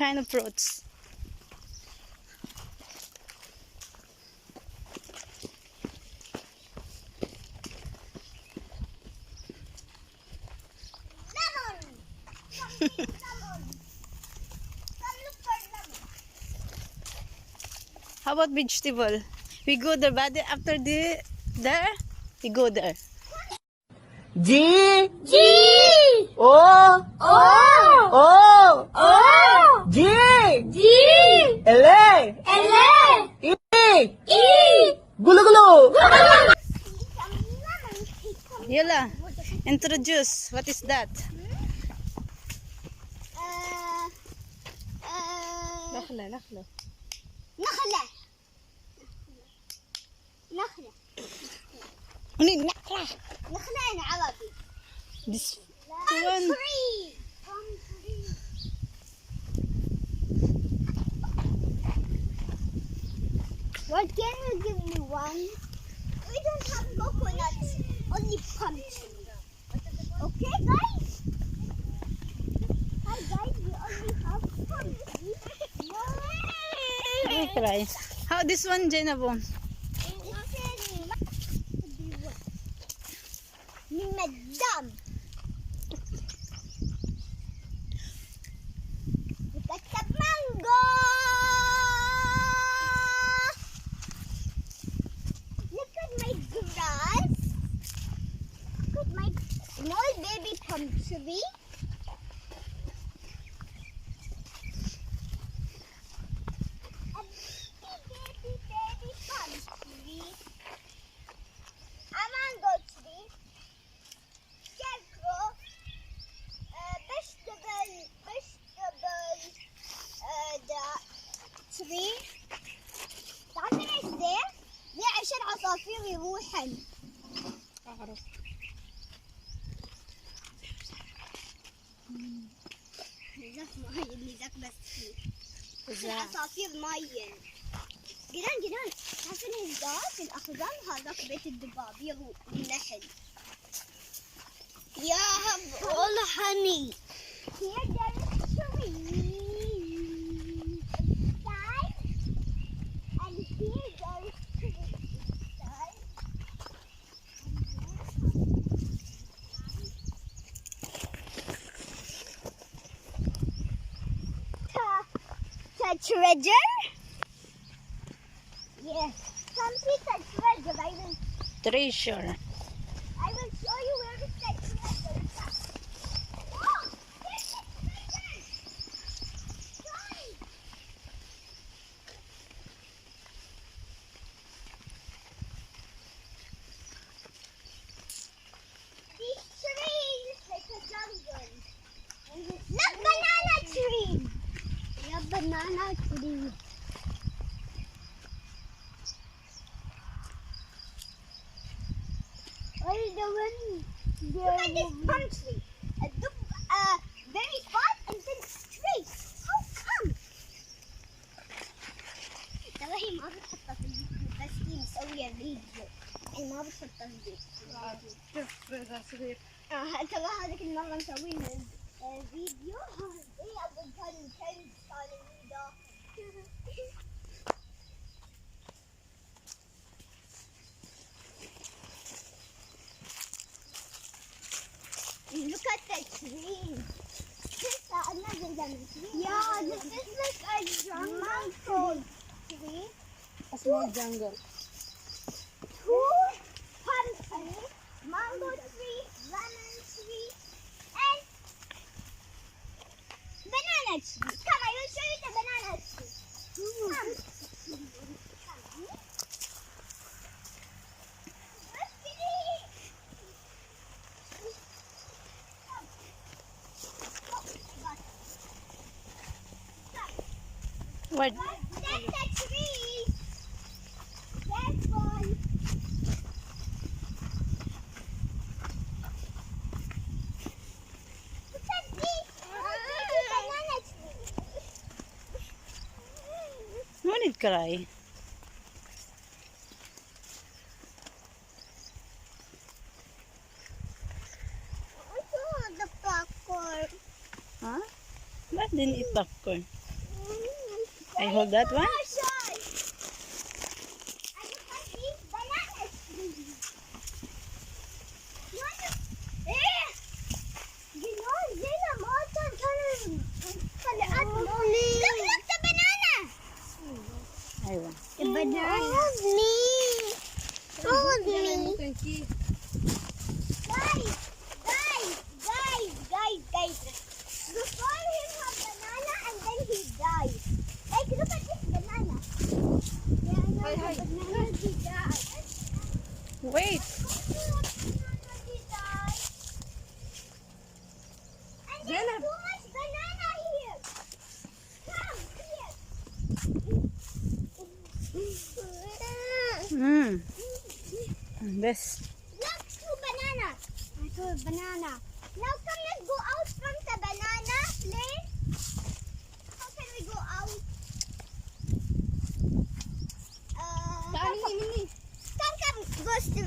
kind of fruits? Lemon. Lemon. Come look for lemon. How about vegetable? We go there, but after there, we go there. G G. O O. O O. G G. L L. E E. Gulu gulu. Yola, introduce. What is that? نخلة. نخلة. نخلة. Only نخلة. نخلة in Arabic. This Palm one. tree. Palm tree. What, can you give me one? We don't have coconuts, only palm tree. Okay, guys? Hi, guys. We only have palm tree. I cry. How this one, Zainab? Madam. Look at the mango. Look at my grass. Look at my small baby palm tree. A baby palm tree. A mango tree. Scarecrow. Vegetable. The tree. تعرفين ايش ذي؟ ذي عشان عصافير يروحن. أعرف. نزاف ماين نزاف بس فيه. عشان إذا عصافير ماين. جنان تعرفين ايش ذا؟ في الأخضر هذاك بيت الدبابير والنحل. يا هب والله honey. Here there is tree inside, and here there is tree inside. The treasure? Yes. Come see the treasure. treasure. I will show you where is the treasure. Oh, here's the treasure. Sorry. These trees like a jungle. Look, banana tree. Yeah, banana tree. What are you doing? Look at this palm tree. Very fat and then straight. How come? ترى هي ما بتحطها في الفيديو بس هي مسوية فيديو. هي ما بتحطها في الفيديو. شوف إذا صغير. ترى هذيك المرة مسوين فيديو. هي أبو كان صار الفيديو. Look at the tree. Yeah, this is like a jungle tree. A small jungle. Two palm trees, mango tree, lemon tree, and banana tree. Come, I will show you the banana tree. Come. What? That's the tree. Careful. Look at this. Banana tree. No need cry. Also the popcorn. Huh? Ba't din eat popcorn? I hold that one. And look at these bananas. You know, Zainab also trying to look, the banana. Ayun. The banana. Hold me. Hold me. Guys. Before him have banana and then he died. Like, look at this banana. Yeah, I know the banana he died. Wait. Banana he died. And there's too much banana here. Come here. This. Look, two bananas. I saw a banana. Now come, let's go out from the banana.